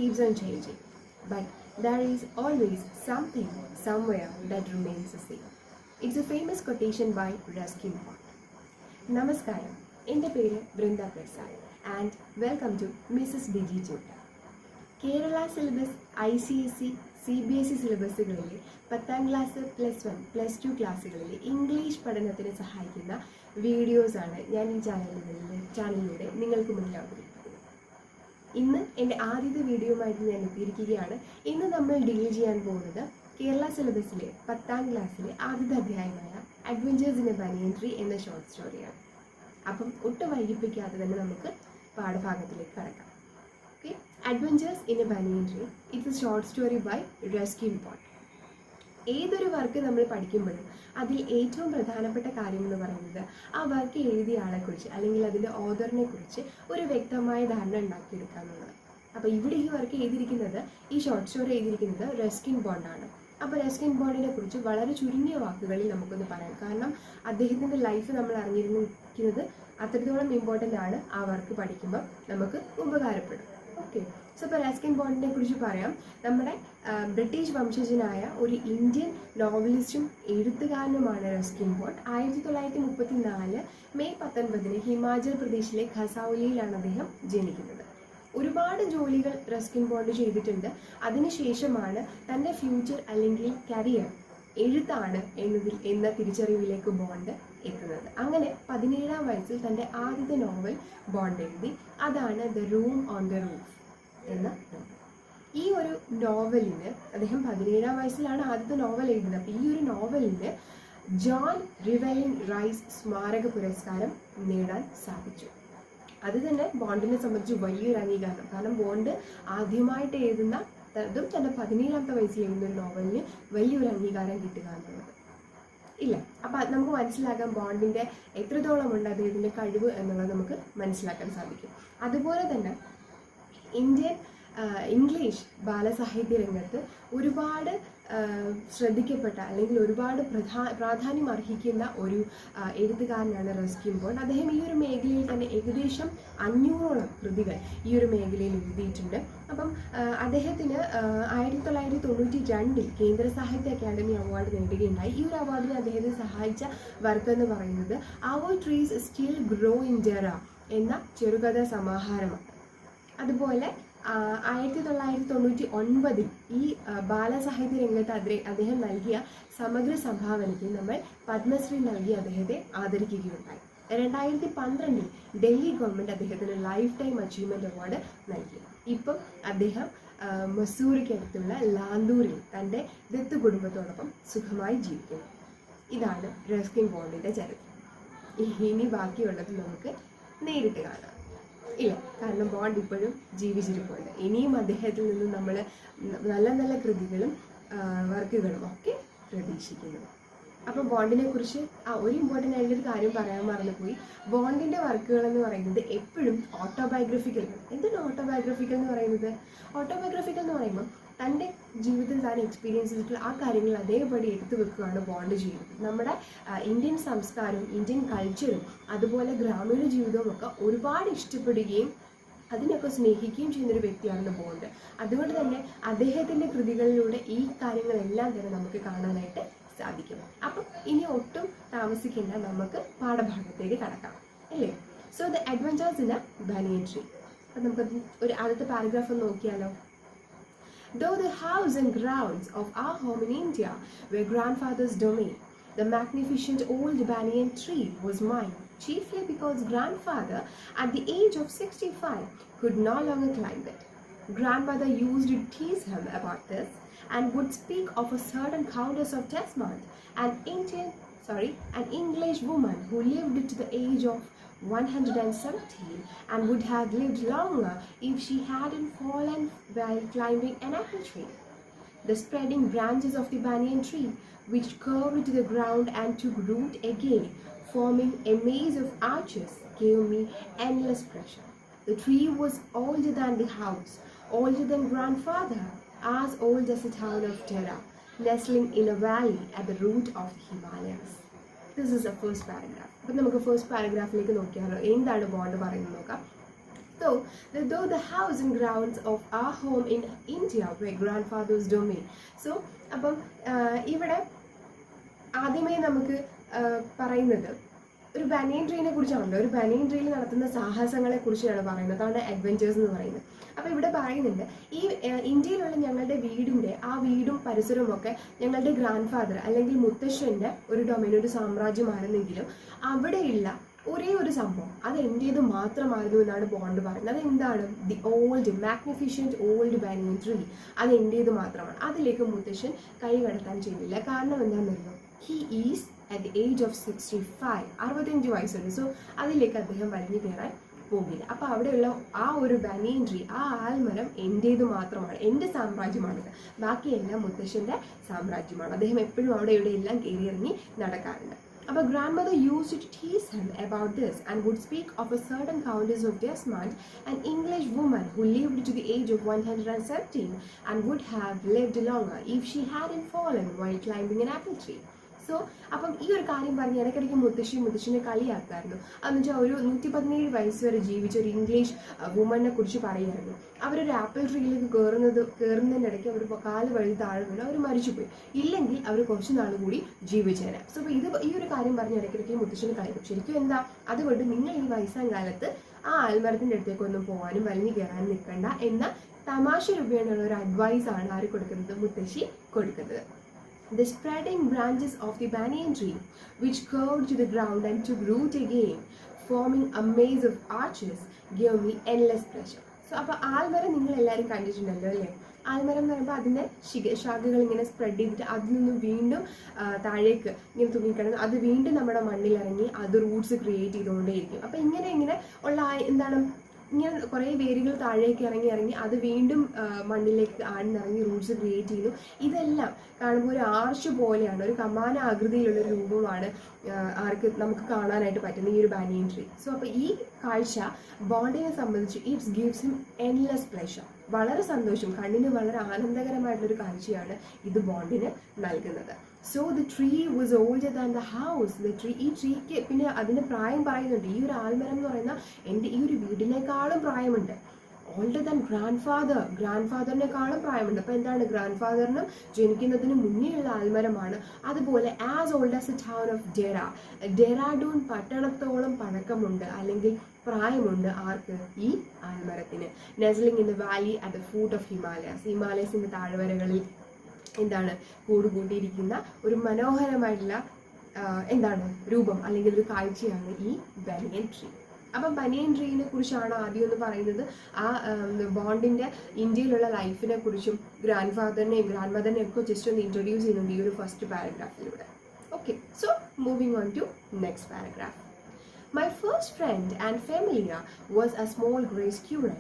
keeps on changing, but there is always something somewhere that remains the same. It's a famous quotation by Ruskin Bond. Namaskaram, എൻ്റെ പേര് Vrinda Prasad and welcome to Mrs ഡിജി ചൂട്ട. Kerala syllabus, ICSE, CBSE സിലബസുകളിലെ 10ാം class, +1, +2 ക്ലാസ്സുകളിലെ English പഠനത്തിന് സഹായിക്കുന്ന വീഡിയോസാണ് ഞാൻ ഈ ചാനലിലൂടെ നിങ്ങൾക്ക് മുന്നിൽ അവതരിപ്പിക്കുന്നത്. ഇന്ന് എൻ്റെ ആദ്യത്തെ വീഡിയോയുമായിട്ട് ഞാൻ എത്തിയിരിക്കുകയാണ്. ഇന്ന് നമ്മൾ ഡീൽ ചെയ്യാൻ പോകുന്നത് കേരള സിലബസിലെ 10ാം ക്ലാസ്സിലെ ആദ്യത്തെ അധ്യായമായ adventures in a banyan tree എന്ന ഷോർട്ട് സ്റ്റോറിയാണ്. അപ്പം ഒട്ടും വൈകിപ്പിക്കാതെ തന്നെ നമുക്ക് പാഠഭാഗത്തിലേക്ക് കടക്കാം. Okay, adventures in a banyan tree, it's a short story by Ruskin Bond. ഏതൊരു വർക്ക് നമ്മൾ പഠിക്കുമ്പോഴും അതിൽ ഏറ്റവും പ്രധാനപ്പെട്ട കാര്യം എന്ന് പറയുന്നത് ആ വർക്ക് എഴുതിയ ആളെക്കുറിച്ച് അല്ലെങ്കിൽ അതിൻ്റെ ഓഥറിനെ കുറിച്ച് ഒരു വ്യക്തമായ ധാരണ ഉണ്ടാക്കിയെടുക്കുക എന്നുള്ളത്. അപ്പോൾ ഇവിടെ ഈ വർക്ക് എഴുതിയിരിക്കുന്നത്, ഈ ഷോർട്ട് സ്റ്റോറി എഴുതിയിരിക്കുന്നത് റസ്കിൻ ബോണ്ടാണ്. അപ്പോൾ റസ്കിൻ ബോണ്ടിനെ കുറിച്ച് വളരെ ചുരുങ്ങിയ വാക്കുകളിൽ നമുക്കൊന്ന് പറയാം. കാരണം അദ്ദേഹത്തിൻ്റെ ലൈഫ് നമ്മൾ അറിഞ്ഞിരിക്കുന്നത് അത്രത്തോളം ഇമ്പോർട്ടൻ്റ് ആണ്. ആ വർക്ക് പഠിക്കുമ്പോൾ നമുക്ക് ഉപകാരപ്പെടും. ഓക്കെ, സോ ഇപ്പോൾ റസ്കിൻ ബോണ്ടിനെ കുറിച്ച് പറയാം. നമ്മുടെ ബ്രിട്ടീഷ് വംശജനായ ഒരു ഇന്ത്യൻ നോവലിസ്റ്റും എഴുത്തുകാരനുമാണ് റസ്കിൻ ബോണ്ട്. 1934 മെയ് 19 ഹിമാചൽ പ്രദേശിലെ ഖസൗലിയിലാണ് അദ്ദേഹം ജനിക്കുന്നത്. ഒരുപാട് ജോലികൾ റസ്കിൻ ബോണ്ട് ചെയ്തിട്ടുണ്ട്. അതിനുശേഷമാണ് തൻ്റെ ഫ്യൂച്ചർ അല്ലെങ്കിൽ കരിയർ എഴുത്താണ് എന്ന തിരിച്ചറിവിലേക്ക് ബോണ്ട് എത്തുന്നത്. അങ്ങനെ 17ാം വയസ്സിൽ തൻ്റെ ആദ്യത്തെ നോവൽ ബോണ്ട് എഴുതി. അതാണ് the room on the roof എന്ന നോവൽ. ഈ ഒരു നോവലിന് അദ്ദേഹം 17ാം വയസ്സിലാണ് ആദ്യത്തെ നോവൽ എഴുതുന്നത്. അപ്പോൾ ഈ ഒരു നോവലിന് ജോൺ റിവലിൻ റൈസ് സ്മാരക പുരസ്കാരം നേടാൻ സാധിച്ചു. അത് തന്നെ ബോണ്ടിനെ സംബന്ധിച്ച് വലിയൊരു അംഗീകാരം. കാരണം ബോണ്ട് ആദ്യമായിട്ട് എഴുതുന്ന, അതും തൻ്റെ 17ാമത്തെ വയസ്സിൽ എഴുതുന്ന ഒരു നോവലിന് വലിയൊരു അംഗീകാരം കിട്ടുക എന്നുള്ളത് ഇല്ല. അപ്പം അത് നമുക്ക് മനസ്സിലാക്കാം ബോണ്ടിൻ്റെ എത്രത്തോളം ഉണ്ട് അദ്ദേഹത്തിൻ്റെ കഴിവ് എന്നുള്ളത് നമുക്ക് മനസ്സിലാക്കാൻ സാധിക്കും. അതുപോലെ തന്നെ ഇംഗ്ലീഷ് ബാലസാഹിത്യ രംഗത്ത് ഒരുപാട് ശ്രദ്ധിക്കപ്പെട്ട അല്ലെങ്കിൽ ഒരുപാട് പ്രാധാന്യം അർഹിക്കുന്ന ഒരു എഴുത്തുകാരനാണ് റസ്കിൻ ബോണ്ട്. അദ്ദേഹം ഈ ഒരു മേഖലയിൽ തന്നെ ഏകദേശം 500ഓളം കൃതികൾ ഈ ഒരു മേഖലയിൽ എഴുതിയിട്ടുണ്ട്. അപ്പം അദ്ദേഹത്തിന് 1992 കേന്ദ്ര സാഹിത്യ അക്കാദമി അവാർഡ് നേടുകയുണ്ടായി. ഈ ഒരു അവാർഡിന് അദ്ദേഹത്തെ സഹായിച്ച വർക്ക് എന്ന് പറയുന്നത് our trees still grow in Dehra എന്ന ചെറുകഥാ സമാഹാരമാണ്. അതുപോലെ 1999 ഈ ബാലസാഹിത്യ രംഗത്ത് അദ്ദേഹം നൽകിയ സമഗ്ര സംഭാവനയ്ക്ക് നമ്മൾ പത്മശ്രീ നൽകി അദ്ദേഹത്തെ ആദരിക്കുകയുണ്ടായി. 2012 ഡൽഹി ഗവൺമെൻറ് അദ്ദേഹത്തിന് ലൈഫ് ടൈം അച്ചീവ്മെൻറ്റ് അവാർഡ് നൽകി. ഇപ്പം അദ്ദേഹം മസൂറിക്കടുത്തുള്ള ലാന്തൂരിൽ തൻ്റെ ദത്ത് കുടുംബത്തോടൊപ്പം സുഖമായി ജീവിക്കുന്നു. ഇതാണ് റസ്കിൻ ബോണ്ടിൻ്റെ ചരിത്രം. ഇനി ബാക്കിയുള്ളത് നമുക്ക് നേരിട്ട് കാണാം. ഇല്ല, കാരണം ബോണ്ട് ഇപ്പോഴും ജീവിച്ചിരിപ്പുണ്ട്. ഇനിയും അദ്ദേഹത്തിൽ നിന്ന് നമ്മൾ നല്ല നല്ല കൃതികളും വർക്കുകളും ഒക്കെ പ്രതീക്ഷിക്കുന്നു. അപ്പോൾ ബോണ്ടിനെ കുറിച്ച് ഒരു ഇമ്പോർട്ടൻ്റ് ആയിട്ടൊരു കാര്യം പറയാൻ മറന്നുപോയി. ബോണ്ടിൻ്റെ വർക്കുകൾ എന്ന് പറയുന്നത് എപ്പോഴും ഓട്ടോബയോഗ്രഫിക്കൽ. എന്താണ് ഓട്ടോബയോഗ്രഫിക്കൽ എന്ന് പറയുന്നത്? ഓട്ടോബയോഗ്രഫിക്കൽ എന്ന് പറയുമ്പോൾ തൻ്റെ ജീവിതത്തിൽ താൻ എക്സ്പീരിയൻസ് ചെയ്തിട്ടുള്ള ആ കാര്യങ്ങൾ അതേപടി എടുത്തു വെക്കുകയാണ് ബോണ്ട് ചെയ്യുന്നത്. നമ്മുടെ ഇന്ത്യൻ സംസ്കാരവും ഇന്ത്യൻ കൾച്ചറും അതുപോലെ ഗ്രാമീണ ജീവിതവും ഒക്കെ ഒരുപാട് ഇഷ്ടപ്പെടുകയും അതിനൊക്കെ സ്നേഹിക്കുകയും ചെയ്യുന്നൊരു വ്യക്തിയാണ് ബോണ്ട്. അതുകൊണ്ട് തന്നെ അദ്ദേഹത്തിൻ്റെ കൃതികളിലൂടെ ഈ കാര്യങ്ങളെല്ലാം തന്നെ നമുക്ക് കാണാനായിട്ട് സാധിക്കും. അപ്പം ഇനി ഒട്ടും താമസിക്കേണ്ട, നമുക്ക് പാഠഭാഗത്തേക്ക് കടക്കാം അല്ലേ? So the adventures in a banyan tree. അപ്പം നമുക്ക് ഒരു ആദ്യത്തെ പാരഗ്രാഫ് ഒന്ന് നോക്കിയാലോ. Though the house and grounds of our home in India were grandfather's domain, the magnificent old banyan tree was mine, chiefly because grandfather, at the age of 65, could no longer climb it. Grandmother used to tease him about this and would speak of a certain Countess of Desmond, an English woman who lived to the age of 117 and would have lived longer if she hadn't fallen while climbing an apple tree. The spreading branches of the banyan tree, which curved to the ground and took root again, forming a maze of arches, gave me endless pleasure. The tree was older than the house, older than grandfather, as old as the town of Dera, nestling in a valley at the root of the Himalayas. This is the first paragraph. അപ്പോൾ നമുക്ക് first പാരഗ്രാഫിലേക്ക് നോക്കിയാലോ. എന്താണ് bond പറയുന്നത് നോക്കാം. though the house and grounds of our home in India were grandfather's domain. So അപ്പം ഇവിടെ ആദ്യമേ നമുക്ക് പറയുന്നത് ഒരു ബനിയൻ ട്രീനെ കുറിച്ചാണല്ലോ. ഒരു ബനിയൻ ട്രീയിൽ നടത്തുന്ന സാഹസങ്ങളെ കുറിച്ചാണ് പറയുന്നത്. അതാണ് അഡ്വഞ്ചേഴ്സ് എന്ന് പറയുന്നത്. അപ്പോൾ ഇവിടെ പറയുന്നുണ്ട് ഈ ഇന്ത്യയിലുള്ള ഞങ്ങളുടെ ആ വീടും പരിസരവും ഒക്കെ ഞങ്ങളുടെ ഗ്രാൻഡ് ഫാദർ അല്ലെങ്കിൽ മുത്തശ്ശൻ്റെ ഒരു ഡൊമൈൻ, ഒരു സാമ്രാജ്യമായിരുന്നെങ്കിലും അവിടെയുള്ള ഒരേ ഒരു സംഭവം അത് എൻ്റേത് മാത്രമായിരുന്നു എന്നാണ് ബോണ്ട് പറയുന്നത്. അതെന്താണ്? The old magnificent old banyan tree, അത് എൻ്റേത് മാത്രമാണ്. അതിലേക്ക് മുത്തശ്ശൻ കൈ കടത്താൻ ചെയ്യില്ല. കാരണം എന്താണെന്നറിയോ? He is at the age of 65, 65 വയസ്സുണ്ട്. സോ അതിലേക്ക് അദ്ദേഹം വലിഞ്ഞു കയറാൻ പോകില്ല. അപ്പോൾ അവിടെയുള്ള ആ ഒരു ബനിയൻ ട്രീ, ആ ആൽമരം എൻ്റേത് മാത്രമാണ്, എൻ്റെ സാമ്രാജ്യമാണിത്. ബാക്കിയെല്ലാം മുത്തശ്ശൻ്റെ സാമ്രാജ്യമാണ്. അദ്ദേഹം എപ്പോഴും അവിടെ ഇവിടെ എല്ലാം കയറിയിറങ്ങി നടക്കാറുണ്ട്. അപ്പോൾ grandmother used to tease him about this and would speak of a certain Countess of Desmond, an English woman who lived to the age of 117 and would have lived longer if she hadn't fallen while climbing an apple tree. So അപ്പം ഈ ഒരു കാര്യം പറഞ്ഞ് ഇടയ്ക്കിടയ്ക്ക് മുത്തശ്ശിനെ കളിയാക്കായിരുന്നു. അതെന്ന് വെച്ചാൽ ഒരു 117 വയസ്സ് വരെ ജീവിച്ച ഒരു ഇംഗ്ലീഷ് വുമനെ കുറിച്ച് പറയുമായിരുന്നു. അവരൊരു ആപ്പിൾ ട്രീയിലേക്ക് കയറുന്നതിനിടയ്ക്ക് അവർ കാല് വഴി താഴെ വീണ് അവർ മരിച്ചുപോയി. ഇല്ലെങ്കിൽ അവർ കുറച്ച് നാൾ കൂടി ജീവിച്ചേനെ. സോ ഈ ഒരു കാര്യം പറഞ്ഞ് ഇടയ്ക്കിടയ്ക്ക് മുത്തശ്ശിനെ കളിയാക്കും. ശരിക്കും എന്താ? അതുകൊണ്ട് നിങ്ങൾ ഈ വയസ്സാം കാലത്ത് ആ ആൽമരത്തിൻ്റെ അടുത്തേക്കൊന്നും പോകാനും വലിഞ്ഞു കയറാനും നിൽക്കണ്ട എന്ന തമാശ രൂപേണയുള്ള ഒരു അഡ്വൈസാണ് ആര് കൊടുക്കുന്നത്? മുത്തശ്ശി കൊടുക്കുന്നത്. The spreading branches of the banyan tree, which curved to the ground and took root again, forming a maze of arches, gave me endless pleasure. So, അപ്പോൾ ആൽമരം നിങ്ങൾ എല്ലാവരും കണ്ടിട്ടുണ്ടല്ലോ അല്ലേ? ആൽമരം എന്ന് പറയുമ്പോൾ അതിൻ്റെ ശാഖകൾ ഇങ്ങനെ സ്പ്രെഡ് ചെയ്തിട്ട് അതിൽ നിന്ന് വീണ്ടും താഴേക്ക് ഇങ്ങനെ തൂങ്ങിക്കിടന്ന് അത് വീണ്ടും നമ്മുടെ മണ്ണിലിറങ്ങി അത് റൂട്ട്സ് ക്രിയേറ്റ് ചെയ്തുകൊണ്ടേയിരിക്കും. അപ്പോൾ ഇങ്ങനെ ഉള്ള എന്താണ്, ഇങ്ങനെ കുറേ വേരുകൾ താഴേക്ക് ഇറങ്ങി അത് വീണ്ടും മണ്ണിലേക്ക് ആഴ്ന്നിറങ്ങി റൂട്ട്സ് ക്രിയേറ്റ് ചെയ്യുന്നു. ഇതെല്ലാം കാണുമ്പോൾ ഒരു ആർച്ച് പോലെയാണ്, ഒരു കമാന ആകൃതിയിലുള്ളൊരു രൂപമാണ് നമുക്ക് കാണാനായിട്ട് പറ്റുന്ന ഈ ഒരു ബാനിയൻ ട്രീ. സോ അപ്പോൾ ഈ കാഴ്ച ബോണ്ടിനെ സംബന്ധിച്ച് it's gives him endless pleasure. വളരെ സന്തോഷം, കണ്ണിന് വളരെ ആനന്ദകരമായിട്ടുള്ളൊരു കാഴ്ചയാണ് ഇത് ബോണ്ടിന് നൽകുന്നത്. So the tree was older than the house. The tree, ഈ ട്രീക്ക് പിന്നെ അതിൻ്റെ പ്രായം പറയുന്നുണ്ട്. ഈ ഒരു ആൽമരം എന്ന് പറയുന്ന എൻ്റെ ഈ ഒരു വീടിനേക്കാളും പ്രായമുണ്ട്. ഓൾഡർ ദാൻ ഗ്രാൻഡ് ഫാദറിനേക്കാളും പ്രായമുണ്ട്. അപ്പോൾ എന്താണ്? ഗ്രാൻഡ് ഫാദറിനും ജനിക്കുന്നതിന് മുന്നേയുള്ള ആൽമരമാണ്. അതുപോലെ as old as a town of Dehradun പട്ടണത്തോളം പഴക്കമുണ്ട് അല്ലെങ്കിൽ പ്രായമുണ്ട്. ആർക്ക്? ഈ ആൽമരത്തിന്. Nestling in the valley at the foot of ഹിമാലയസിൻ്റെ താഴ്വരകളിൽ എന്താണ് കൂടുകൂട്ടിയിരിക്കുന്ന ഒരു മനോഹരമായിട്ടുള്ള എന്താണ് രൂപം അല്ലെങ്കിൽ ഒരു കാഴ്ചയാണ് ഈ ബനിയൻ ട്രീ. അപ്പം ബനിയൻ ട്രീനെ കുറിച്ചാണ് ആദ്യം ഒന്ന് പറയുന്നത്. ആ ബോണ്ടിൻ്റെ ഇന്ത്യയിലുള്ള ലൈഫിനെ കുറിച്ചും ഗ്രാൻഡ് മദറിനെയും ഒക്കെ ജസ്റ്റ് ഒന്ന് ഇൻട്രൊഡ്യൂസ് ചെയ്യുന്നുണ്ട് ഈ ഒരു ഫസ്റ്റ് പാരഗ്രാഫിലൂടെ. Okay, so moving on to next paragraph. My first friend and familiar was a small grey squirrel.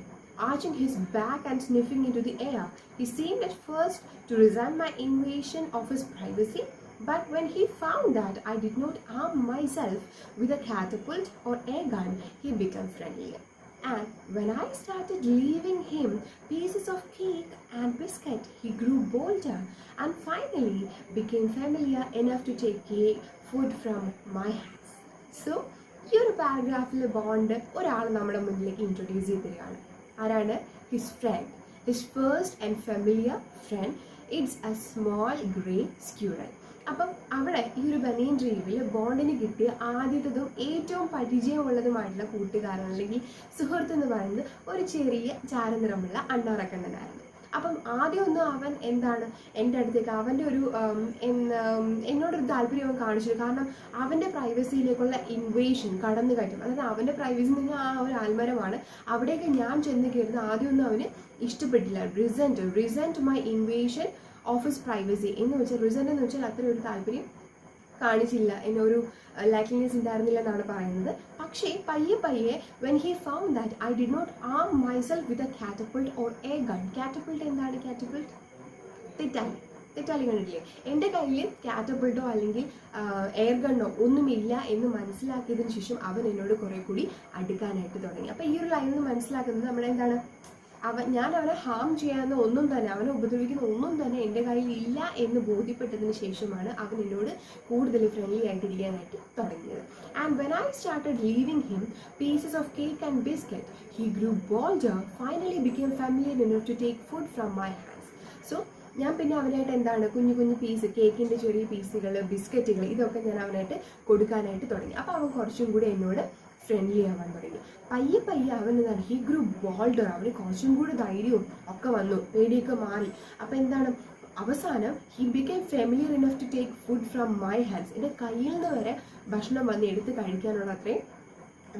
Arching his back and sniffing into the air, he seemed at first to resent my invasion of his privacy, but when he found that I did not arm myself with a catapult or air gun, he became friendlier. And when I started leaving him pieces of cake and biscuit, he grew bolder and finally became familiar enough to take food from my hands. So, ഈ ഒരു പാരഗ്രാഫിലെ bond ഒരാൾ നമ്മുടെ മുന്നിലേക്ക് introduce ചെയ്ത് തരികയാണ്. ആരാണ്? His friend, his first and familiar friend. It's a small grey squirrel. അപ്പം അവിടെ ഈ ഒരു ബനിയൻ ട്രീയിൽ ബോണ്ടിന് കിട്ടിയ ആദ്യത്തതും ഏറ്റവും പരിചയമുള്ളതുമായിട്ടുള്ള കൂട്ടുകാരൻ അല്ലെങ്കിൽ സുഹൃത്ത് എന്ന് പറയുന്നത് ഒരു ചെറിയ ചാരനിറമുള്ള അണ്ണാറക്കണ്ണനായിരുന്നു. അപ്പം ആദ്യമൊന്നും അവൻ എന്താണ് എൻ്റെ അടുത്തേക്ക് അവൻ്റെ ഒരു എന്നോടൊരു താല്പര്യം അവൻ കാണിച്ചു. കാരണം അവൻ്റെ പ്രൈവസിയിലേക്കുള്ള ഇൻവേഷൻ കടന്നു കയറ്റും. അതായത് അവൻ്റെ പ്രൈവസി എന്ന് പറഞ്ഞാൽ ആ ഒരു ആൽമരമാണ്. അവിടേക്ക് ഞാൻ ചെന്ന് കയറുന്ന ആദ്യമൊന്നും അവന് ഇഷ്ടപ്പെട്ടില്ല. Resent my invasion of his privacy എന്ന് വെച്ചാൽ റിസെൻറ്റ് എന്ന് വെച്ചാൽ അത്ര ഒരു താല്പര്യം കാണിച്ചില്ല, എന്നൊരു ലൈക്ലിനെസ് ഉണ്ടായിരുന്നില്ല എന്നാണ് പറയുന്നത്. പക്ഷേ പയ്യെ when he found that I did not arm myself with a catapult or a gun. Catapult എന്താണ്? കാറ്റപ്പിൾട്ട് തെറ്റാലി കണ്ടിട്ടില്ലേ? എൻ്റെ കയ്യിൽ കാറ്റപ്പിൾട്ടോ അല്ലെങ്കിൽ എയർ ഗണ്ണോ ഒന്നുമില്ല എന്ന് മനസ്സിലാക്കിയതിന് ശേഷം അവൻ എന്നോട് കുറെ കൂടി അടുക്കാനായിട്ട് തുടങ്ങി. അപ്പോൾ ഈ ഒരു ലൈനിൽ നിന്ന് മനസ്സിലാക്കുന്നത് നമ്മളെന്താണ് ഞാൻ അവനെ ഹാം ചെയ്യാവുന്ന ഒന്നും തന്നെ, അവനെ ഉപദ്രവിക്കുന്ന ഒന്നും തന്നെ എൻ്റെ കയ്യിൽ ഇല്ല എന്ന് ബോധ്യപ്പെട്ടതിന് ശേഷമാണ് അവൻ എന്നോട് കൂടുതൽ ഫ്രണ്ട്ലി ആയിട്ടിരിക്കാനായിട്ട് തുടങ്ങിയത്. And when I started leaving him pieces of cake and biscuit he grew bolder, finally became familiar enough to take food from my hands. So ഞാൻ പിന്നെ അവനായിട്ട് എന്താണ് കുഞ്ഞു കുഞ്ഞു പീസ്, കേക്കിൻ്റെ ചെറിയ പീസുകൾ, ബിസ്ക്കറ്റുകൾ, ഇതൊക്കെ ഞാൻ അവനായിട്ട് കൊടുക്കാനായിട്ട് തുടങ്ങി. അപ്പോൾ അവൻ കുറച്ചും കൂടി എന്നോട് ഫ്രണ്ട്ലി ആവാൻ തുടങ്ങി. പയ്യെ പയ്യെ അവൻ എന്താണ്, ഹി ഗ്രൂ ബോൾഡർ, അവന് കുറച്ചും കൂടി ധൈര്യവും ഒക്കെ വന്നു, പേടിയൊക്കെ മാറി. അപ്പോൾ എന്താണ്, അവസാനം he became familiar enough to take food from my hands. എൻ്റെ കയ്യിൽ നിന്ന് വരെ ഭക്ഷണം വന്ന് എടുത്ത് കഴിക്കാനുള്ള അത്രയും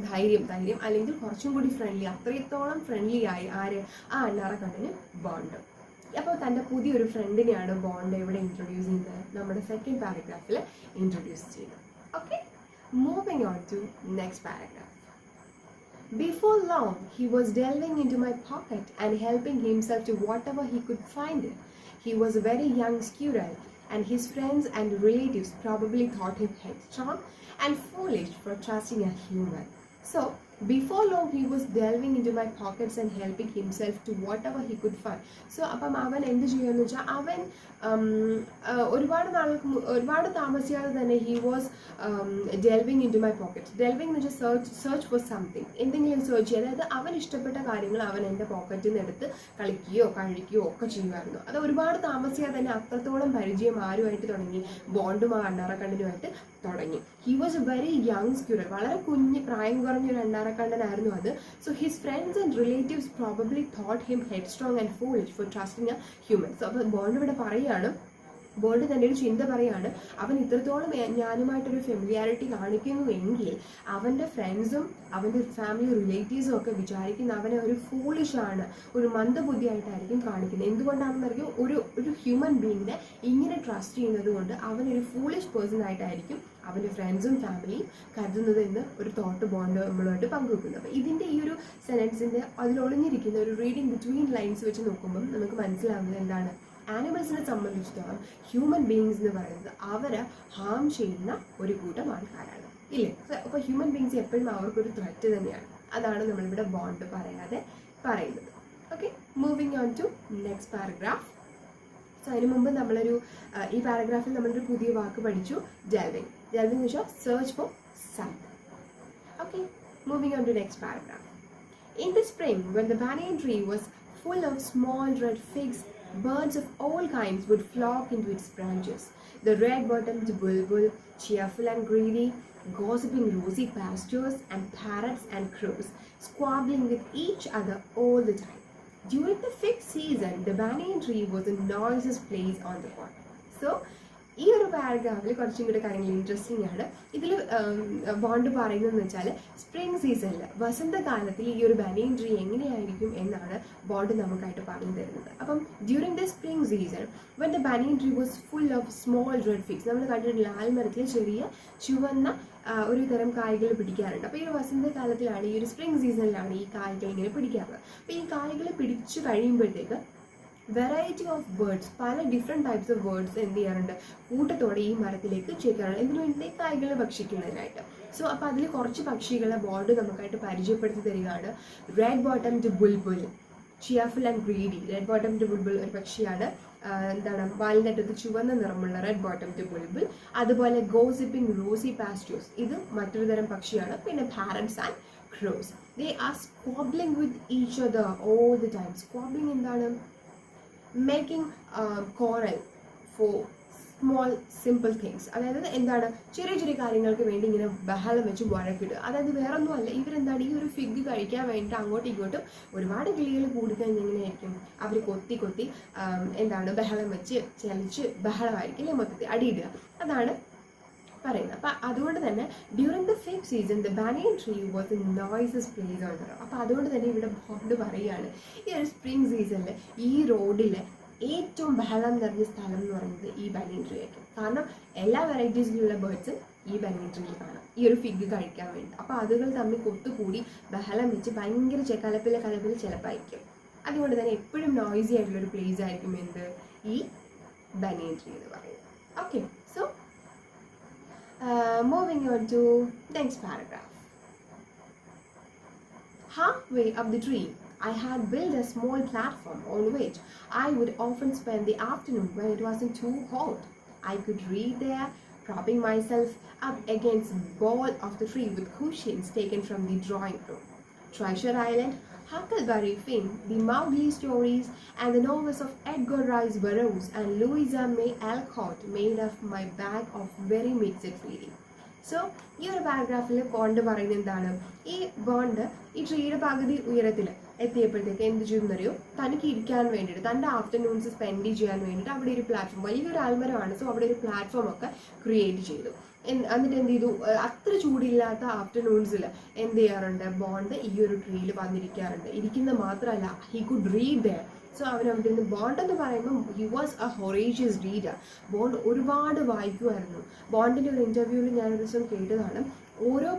ധൈര്യം അല്ലെങ്കിൽ കുറച്ചും കൂടി ഫ്രണ്ട്ലി, അത്രത്തോളം ഫ്രണ്ട്ലി ആയി ആര്, ആ അണ്ണാറക്കണ്ണന് ബോണ്ട്. അപ്പോൾ തൻ്റെ പുതിയൊരു ഫ്രണ്ടിനെയാണ് ബോണ്ട് ഇവിടെ ഇൻട്രൊഡ്യൂസ് ചെയ്യുന്നത്, നമ്മുടെ സെക്കൻഡ് പാരഗ്രാഫിൽ ഇൻട്രൊഡ്യൂസ് ചെയ്യുന്നത്. Okay, moving on to next paragraph. Before long, he was delving into my pocket and helping himself to whatever he could find it. He was a very young squirrel, and his friends and relatives probably thought him headstrong and foolish for trusting a human. So, before long, he was delving into my pockets and helping himself to whatever he could find. So, അപ്പം അവൻ എന്ത് ചെയ്യുമെന്ന് വെച്ചാൽ അവൻ ഒരുപാട് താമസിയാതെ തന്നെ he was delving into my pockets. Delving എന്ന് വെച്ചാൽ സെർച്ച് ഫോർ സംതിങ്, എന്തെങ്കിലും സെർച്ച് ചെയ്യുക. അതായത് അവൻ ഇഷ്ടപ്പെട്ട കാര്യങ്ങൾ അവൻ എൻ്റെ പോക്കറ്റിൽ നിന്ന് എടുത്ത് കളിക്കുകയോ കഴിക്കുകയോ ഒക്കെ ചെയ്യുമായിരുന്നു. അത് ഒരുപാട് താമസിയാതെ തന്നെ അത്രത്തോളം പരിചയം ആരുമായിട്ട് തുടങ്ങി, ബോണ്ടും ആ അണ്ണാറക്കണ്ണനുമായിട്ട് തുടങ്ങി. He was a very young squirrel, വളരെ പ്രായം കുറഞ്ഞൊരു അണ്ണാറക്കണ്ണനായിരുന്നു അത്. So his friends and relatives probably thought him headstrong and foolish for trusting a human. So അപ്പോൾ ബോണ്ട് ഇവിടെ ബോണ്ട് തന്നെ ഒരു ചിന്ത പറയാണ്, അവൻ ഇത്രത്തോളം ഞാനുമായിട്ടൊരു ഫെമിലിയാരിറ്റി കാണിക്കുന്നുവെങ്കിൽ അവൻ്റെ ഫ്രണ്ട്സും അവൻ്റെ ഫാമിലി റിലേറ്റീവ്സും ഒക്കെ വിചാരിക്കുന്ന അവനെ ഒരു ഫൂളിഷാണ്, ഒരു മന്ദബുദ്ധിയായിട്ടായിരിക്കും കാണിക്കുന്നത്. എന്തുകൊണ്ടാണെന്നറിയും, ഒരു ഹ്യൂമൻ ബീങ്ങിനെ ഇങ്ങനെ ട്രസ്റ്റ് ചെയ്യുന്നത് കൊണ്ട് അവനൊരു ഫൂളിഷ് പേഴ്സൺ ആയിട്ടായിരിക്കും അവൻ്റെ ഫ്രണ്ട്സും ഫാമിലിയും കരുതുന്നത് എന്ന് ഒരു തോട്ട് ബോണ്ട് നമ്മളുമായിട്ട് പങ്കുവെക്കുന്നത്. അപ്പോൾ ഇതിൻ്റെ ഈ ഒരു സെൻറ്റൻസിൻ്റെ അതിലൊളിഞ്ഞിരിക്കുന്ന ഒരു റീഡിങ് ബിറ്റ്വീൻ ലൈൻസ് വെച്ച് നോക്കുമ്പം നമുക്ക് മനസ്സിലാവുന്നത് എന്താണ്, ആനിമൽസിനെ സംബന്ധിച്ചിടത്തോളം ഹ്യൂമൻ ബീയിങ്സ് എന്ന് പറയുന്നത് അവരെ ഹാം ചെയ്യുന്ന ഒരു കൂട്ടം ആൾക്കാരാണ്, ഇല്ലേ? അപ്പോൾ ഹ്യൂമൻ ബീയിങ്സ് എപ്പോഴും അവർക്കൊരു ത്രെറ്റ് തന്നെയാണ്. അതാണ് നമ്മളിവിടെ ബോണ്ട് പറയാതെ പറയുന്നത്. Okay, moving on to next paragraph. So അതിന് മുമ്പ് നമ്മളൊരു ഈ പാരഗ്രാഫിൽ നമ്മളൊരു പുതിയ വാക്ക് പഠിച്ചു, ഡെൽവിങ്. ഡെൽവിങ് എന്ന് വെച്ചാൽ search for something. Okay, moving on to next paragraph. In the spring, when the banyan tree was full of small red figs, birds of all kinds would flock into its branches. The red-bottomed bulbul, cheerful and greedy, gossiping rosy pastures, and parrots and crows, squabbling with each other all the time. During the fig season, the banyan tree was the noisiest place on the pond. So, ഈ ഒരു പാരഗ്രാഫിൽ കുറച്ചും കൂടെ കാര്യങ്ങൾ interesting ആണ്. ഇതിൽ bond പറയുന്നതെന്ന് വെച്ചാൽ spring സീസണിൽ, വസന്തകാലത്തിൽ ഈ ഒരു ബനിയൻ ട്രീ എങ്ങനെയായിരിക്കും എന്നാണ് ബോണ്ട് നമുക്കായിട്ട് പറഞ്ഞു തരുന്നത്. അപ്പം during the spring season when the banian tree was full of small red figs, നമ്മൾ കണ്ടിട്ടുള്ള ആൽമരത്തിൽ ചെറിയ ചുവന്ന ഒരു തരം കായ്കൾ പിടിക്കാറുണ്ട്. അപ്പോൾ ഈ ഒരു വസന്തകാലത്തിലാണ്, ഈ ഒരു സ്പ്രിംഗ് സീസണിലാണ് ഈ കായ്കൾ ഇങ്ങനെ പിടിക്കാറുള്ളത്. അപ്പോൾ ഈ കായ്കൾ പിടിച്ചു കഴിയുമ്പോഴത്തേക്ക് വെറൈറ്റി ഓഫ് ബേർഡ്സ്, പല ഡിഫറെൻറ്റ് ടൈപ്സ് ഓഫ് ബേർഡ്സ് എന്ത് ചെയ്യാറുണ്ട്, കൂട്ടത്തോടെ ഈ മരത്തിലേക്ക് ചേർക്കാറുണ്ട്. എന്തിനു വേണ്ടി? കായ്കൾ ഭക്ഷിക്കുന്നതിനായിട്ട്. സോ അപ്പോൾ അതിൽ കുറച്ച് പക്ഷികളെ ബോർഡ് നമുക്കായിട്ട് പരിചയപ്പെടുത്തി തരികയാണ്. Red bottomed bulbul, cheerful and greedy. Red bottomed bulbul ഒരു പക്ഷിയാണ്, എന്താണ്, വാലിനറ്റത്ത് ചുവന്ന നിറമുള്ള റെഡ് ബോട്ടംഡ് ബുൾബുൽ. അതുപോലെ ഗോസിപ്പിംഗ് റോസി പാസ്റ്റേഴ്സ്, ഇത് മറ്റൊരു തരം പക്ഷിയാണ്. പിന്നെ parrots and crows, they are squabbling with each other all the time. Squabbling എന്താണ്? Making quarrel for small simple things. അതായത് എന്താണ്, ചെറിയ ചെറിയ കാര്യങ്ങൾക്ക് വേണ്ടി ഇങ്ങനെ ബഹളം വെച്ച് വഴക്കിടുക. അതായത് വേറൊന്നും അല്ല, ഇവരെന്താണ്, ഈ ഒരു ഫിഗ് കഴിക്കാൻ വേണ്ടിയിട്ട് അങ്ങോട്ടും ഇങ്ങോട്ടും ഒരുപാട് കിളികൾ കൂടിക്കഴിഞ്ഞ് എങ്ങനെയായിരിക്കും, അവർ കൊത്തി എന്താണ് ബഹളം വെച്ച് ചലിച്ച് ബഹളമായിരിക്കും അല്ലേ, മൊത്തത്തിൽ അടിയിടുക. അതാണ് പറയുന്നത്. അപ്പം അതുകൊണ്ട് തന്നെ during the fig season the banyan tree was the noises place on the road. അപ്പോൾ അതുകൊണ്ട് തന്നെ ഇവിടെ ബോണ്ട് പറയുകയാണ്, ഈ ഒരു സ്പ്രിംഗ് സീസണിൽ ഈ റോഡിൽ ഏറ്റവും ബഹളം നിറഞ്ഞ സ്ഥലം എന്ന് പറയുന്നത് ഈ ബനിയൻ ട്രീ ആയിരിക്കും. കാരണം എല്ലാ വെറൈറ്റീസിലുള്ള ബേർഡ്സും ഈ ബനിയൻ ട്രീയിൽ കാണാം, ഈ ഒരു ഫിഗ് കഴിക്കാൻ വേണ്ടി. അപ്പോൾ അതുകൾ തമ്മിൽ കൊത്തുകൂടി ബഹളം വെച്ച് ഭയങ്കര കലപ്പിലെ ചിലപ്പായിരിക്കും. അതുകൊണ്ട് തന്നെ എപ്പോഴും നോയ്സി ആയിട്ടുള്ളൊരു പ്ലേസ് ആയിരിക്കും എന്ത്, ഈ ബനിയൻ ട്രീ എന്ന് പറയുന്നത്. Okay, so moving on to next paragraph. Halfway up the tree, I had built a small platform on which I would often spend the afternoon when it wasn't too hot. I could read there, propping myself up against the bole of the tree with cushions taken from the drawing room. Treasure Island, Huckleberry Finn, The Mowgli Stories, and the novels of Edgar Rice Burroughs and Louisa May Alcott made up my bag of very mixed feeling. So ഈ ഒരു പാരഗ്രാഫിൽ bond പറയുന്നത് എന്താണ്? ഈ bond ഈ ട്രീയുടെ പകുതി ഉയരത്തിൽ എത്തിയപ്പോഴത്തേക്ക് എന്ത് ചെയ്യുന്നറിയോ, തനിക്ക് ഇരിക്കാൻ വേണ്ടിയിട്ട് തൻ്റെ ആഫ്റ്റർനൂൺസ് സ്പെൻഡ് ചെയ്യാൻ വേണ്ടിയിട്ട് അവിടെ ഒരു പ്ലാറ്റ്ഫോം, വലിയൊരു ആൽമരമാണ്, സോ അവിടെ ഒരു പ്ലാറ്റ്ഫോം ഒക്കെ ക്രിയേറ്റ് ചെയ്തു. എന്നിട്ട് എന്ത് ചെയ്തു, അത്ര ചൂടില്ലാത്ത ആഫ്റ്റർനൂൺസിൽ എന്ത് ചെയ്യാറുണ്ട്, ബോണ്ട് ഈ ഒരു ട്രീയിൽ വന്നിരിക്കാറുണ്ട്. ഇരിക്കുന്നത് മാത്രമല്ല, he could read there. So അവൻ അവിടെ നിന്ന് ബോണ്ട് എന്ന് പറയുമ്പോൾ he was a voracious reader. Bond ഒരുപാട് വായിക്കുമായിരുന്നു. ബോണ്ടിൻ്റെ ഒരു ഇൻ്റർവ്യൂവിൽ ഞാനൊരു ദിവസം കേട്ടതാണ്, ഓരോ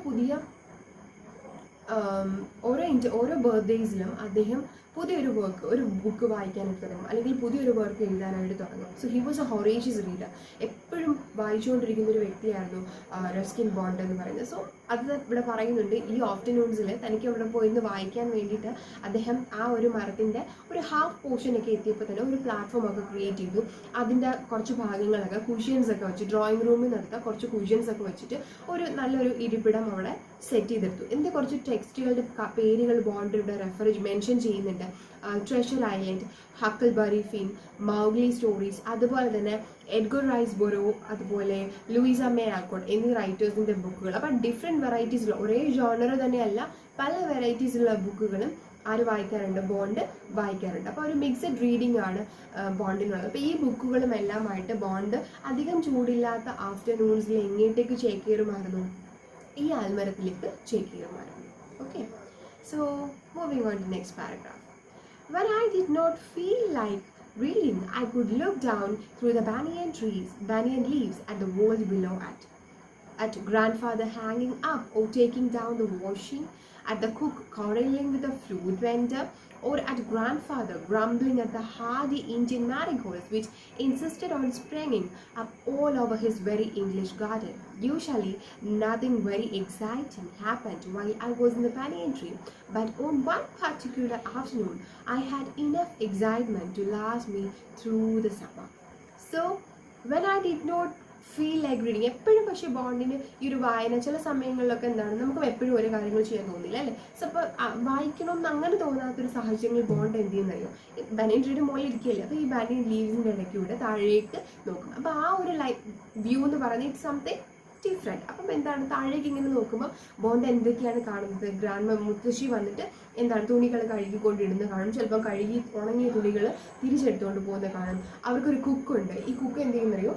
ബർത്ത്ഡേസിലും അദ്ദേഹം പുതിയൊരു ഒരു ബുക്ക് വായിക്കാനായിട്ട് തുടങ്ങും, അല്ലെങ്കിൽ പുതിയൊരു വർക്ക് എഴുതാനായിട്ട് തുടങ്ങും. So he was a voracious reader. എപ്പോഴും വായിച്ചുകൊണ്ടിരിക്കുന്ന ഒരു വ്യക്തിയായിരുന്നു റസ്കിൻ ബോണ്ട് എന്ന് പറയുന്നത്. സോ അത് ഇവിടെ പറയുന്നുണ്ട്, ഈ ആഫ്റ്റർനൂൺസിൽ തനിക്ക് അവിടെ പോയിരുന്ന് വായിക്കാൻ വേണ്ടിയിട്ട് അദ്ദേഹം ആ ഒരു മരത്തിൻ്റെ ഒരു ഹാഫ് പോർഷനൊക്കെ എത്തിയപ്പോൾ തന്നെ ഒരു പ്ലാറ്റ്ഫോം ഒക്കെ ക്രിയേറ്റ് ചെയ്തു. അതിൻ്റെ കുറച്ച് ഭാഗങ്ങളൊക്കെ കുഷ്യൻസ് ഒക്കെ വെച്ച്, ഡ്രോയിങ് റൂമിൽ നിന്നെടുത്ത കുറച്ച് കുഷ്യൻസ് ഒക്കെ വെച്ചിട്ട് ഒരു നല്ലൊരു ഇരിപ്പിടം അവിടെ സെറ്റ് ചെയ്തെടുത്തു. എന്നിട്ട് കുറച്ച് ടെക്സ്റ്റുകളുടെ പേരുകൾ ബോണ്ട് ഇവിടെ മെൻഷൻ ചെയ്യുന്നുണ്ട്. Treasure Island, Huckleberry Finn, Mowgli stories, അതുപോലെ തന്നെ എഡ്ഗർ റൈസ് ബൊറോ, അതുപോലെ ലൂയിസ മേ ആൽക്കോട്ട് എന്നീ റൈറ്റേഴ്സിൻ്റെ ബുക്കുകൾ. അപ്പം ഡിഫറെൻറ്റ് വെറൈറ്റീസിലുള്ള, ഒരേ ജോണർ തന്നെയല്ല, പല വെറൈറ്റീസിലുള്ള ബുക്കുകളും ആര് വായിക്കാറുണ്ട്, ബോണ്ട് വായിക്കാറുണ്ട്. അപ്പോൾ ഒരു മിക്സഡ് റീഡിംഗ് ആണ് ബോണ്ടിനുള്ളത്. അപ്പോൾ ഈ ബുക്കുകളും എല്ലാമായിട്ട് ബോണ്ട് അധികം ചൂടില്ലാത്ത ആഫ്റ്റർനൂൺസിൽ എങ്ങോട്ടേക്ക് ചേക്കേറുമായിരുന്നു, ഈ ആൽമരത്തിലേക്ക് ചേക്കേറുമായിരുന്നു. Okay, so moving on to next paragraph. When I did not feel like reading, I could look down through the banyan leaves at the world below, at grandfather hanging up or taking down the washing, at the cook quarreling with the fruit vendor, or at grandfather grumbling at the hardy Indian marigolds which insisted on springing up all over his very English garden. Usually nothing very exciting happened while I was in the banyan tree, but on one particular afternoon I had enough excitement to last me through the summer. So when I did not feel like reading, എപ്പോഴും പക്ഷേ ബോണ്ടിന് ഈ ഒരു വായന ചില സമയങ്ങളിലൊക്കെ എന്താണ്, നമുക്ക് എപ്പോഴും ഓരോ കാര്യങ്ങൾ ചെയ്യാൻ തോന്നില്ല അല്ലേ. സോ അപ്പോൾ വായിക്കണമെന്ന് അങ്ങനെ തോന്നാത്തൊരു സാഹചര്യങ്ങളിൽ ബോണ്ട് എന്ത് ചെയ്യുന്നറിയോ, ബാനിയൻ ട്രീയുടെ മുകളിൽ ഇരിക്കുകയല്ലേ, അപ്പോൾ ഈ ബാനിയൻ ലീവ്സിൻ്റെ ഇടയ്ക്കൂടെ താഴേക്ക് നോക്കും. അപ്പോൾ ആ ഒരു വ്യൂ എന്ന് പറയുന്നത് ഇറ്റ്സ് സംതിങ് ഡിഫറെൻറ്റ്. അപ്പം എന്താണ്, താഴേക്ക് ഇങ്ങനെ നോക്കുമ്പോൾ ബോണ്ട് എന്തൊക്കെയാണ് കാണുന്നത്, മുത്തശ്ശി വന്നിട്ട് എന്താണ് തുണികൾ കഴുകിക്കൊണ്ടിടുന്നത് കാണും, ചിലപ്പോൾ കഴുകി ഉണങ്ങിയ തുണികൾ തിരിച്ചെടുത്തുകൊണ്ട് പോകുന്നത് കാണും. അവർക്കൊരു കുക്കുണ്ട്, ഈ കുക്ക് എന്ത് ചെയ്യുന്നറിയോ,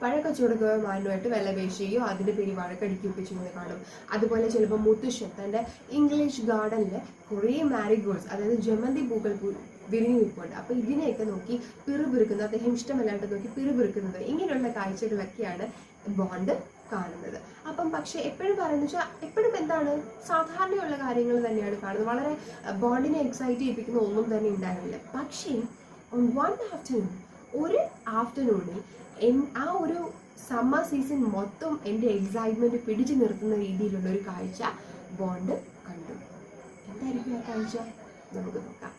പഴക്കച്ചവടക്കാരുമായിട്ട് വില പേശുകയോ അതിൻ്റെ പേര് വഴക്കടിക്കുകയൊക്കെ ചെയ്യുന്നത് കാണും. അതുപോലെ ചിലപ്പോൾ മുത്തശ്ശൻ തൻ്റെ ഇംഗ്ലീഷ് ഗാർഡനിൽ കുറേ മാരിഗോൾഡ്സ്, അതായത് ജമന്തി പൂക്കൾ വിരിഞ്ഞു നിൽപ്പുണ്ട്. അപ്പോൾ ഇതിനെയൊക്കെ നോക്കി പിറുപിറുക്കുന്നത്, അദ്ദേഹം ഇഷ്ടമല്ലാണ്ട് നോക്കി പിറുപിറുക്കുന്നത്, ഇങ്ങനെയുള്ള കാഴ്ചകളൊക്കെയാണ് ബോണ്ട് കാണുന്നത്. അപ്പം പക്ഷേ എപ്പോഴും പറയുന്നത് വെച്ചാൽ എപ്പോഴും എന്താണ്, സാധാരണയുള്ള കാര്യങ്ങൾ തന്നെയാണ് കാണുന്നത്. വളരെ ബോണ്ടിനെ എക്സൈറ്റ് ചെയ്യിപ്പിക്കുന്ന ഒന്നും തന്നെ ഉണ്ടായിരുന്നില്ല. പക്ഷേ ഓൺ വൺ ആഫ്റ്റർനൂൺ, ഒരു ആഫ്റ്റർനൂണിൽ ആ ഒരു സമ്മർ സീസൺ മൊത്തം എൻ്റെ എക്സൈറ്റ്മെൻറ്റ് പിടിച്ചു നിർത്തുന്ന രീതിയിലുള്ള ഒരു കാഴ്ച ബോണ്ട് കണ്ടു. എന്തായിരിക്കും ആ കാഴ്ച, നമുക്ക് നോക്കാം.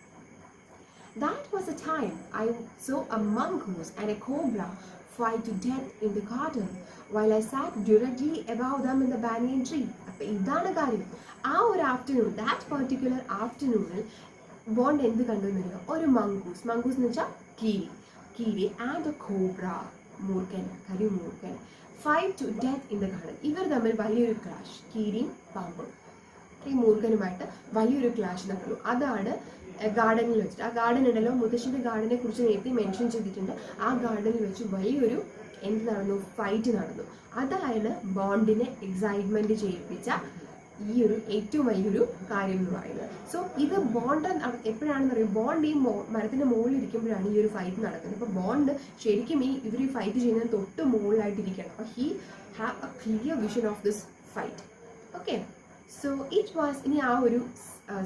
That was the time I saw a mongoose and a cobra fight to death in the garden while I sat directly above them in the banyan tree. അപ്പോൾ ഇതാണ് കാര്യം. ആ ഒരു ആഫ്റ്റർനൂൺ, ദാറ്റ് പെർട്ടിക്കുലർ ആഫ്റ്റർനൂണിൽ ബോണ്ട് എന്ത് കണ്ടു എന്നറിയോ, ഒരു mongoose എന്ന് വെച്ചാൽ കീരി ആൻഡ് എ കോബ്ര, മൂർഖൻ, കരിമൂർഖൻ, fight to death in the garden. ഇവർ തമ്മിൽ വലിയൊരു ക്ലാഷ്, കീരിയും പാമ്പും ഈ മൂർഖനുമായിട്ട് വലിയൊരു ക്ലാഷ് നടന്നു. അതാണ് ഗാർഡനിൽ വെച്ചിട്ട്. ആ ഗാർഡൻ ഉണ്ടല്ലോ, മുത്തശ്ശിൻ്റെ ഗാർഡനെ കുറിച്ച് നേരത്തെ മെൻഷൻ ചെയ്തിട്ടുണ്ട്. ആ ഗാർഡനിൽ വെച്ച് വലിയൊരു എന്ത് നടന്നു, ഫൈറ്റ് നടന്നു. അതാണ് ബോണ്ടിനെ എക്സൈറ്റ്മെൻറ്റ് ചെയ്യിപ്പിച്ച ഈ ഒരു ഏറ്റവും വലിയൊരു കാര്യം എന്ന് പറയുന്നത്. സോ ഇത് ബോണ്ട് എപ്പോഴാണെന്ന് അറിയാം, ബോണ്ട് ഈ മരത്തിൻ്റെ മുകളിൽ ഇരിക്കുമ്പോഴാണ് ഈ ഒരു ഫൈറ്റ് നടക്കുന്നത്. അപ്പോൾ ബോണ്ട് ശരിക്കും ഇവർ ഈ ഫൈറ്റ് ചെയ്യുന്നത് തൊട്ട് മുകളിലായിട്ടിരിക്കുകയാണ്. അപ്പോൾ he have A clear vision of this fight. Okay, so it was, ഇനി ആ ഒരു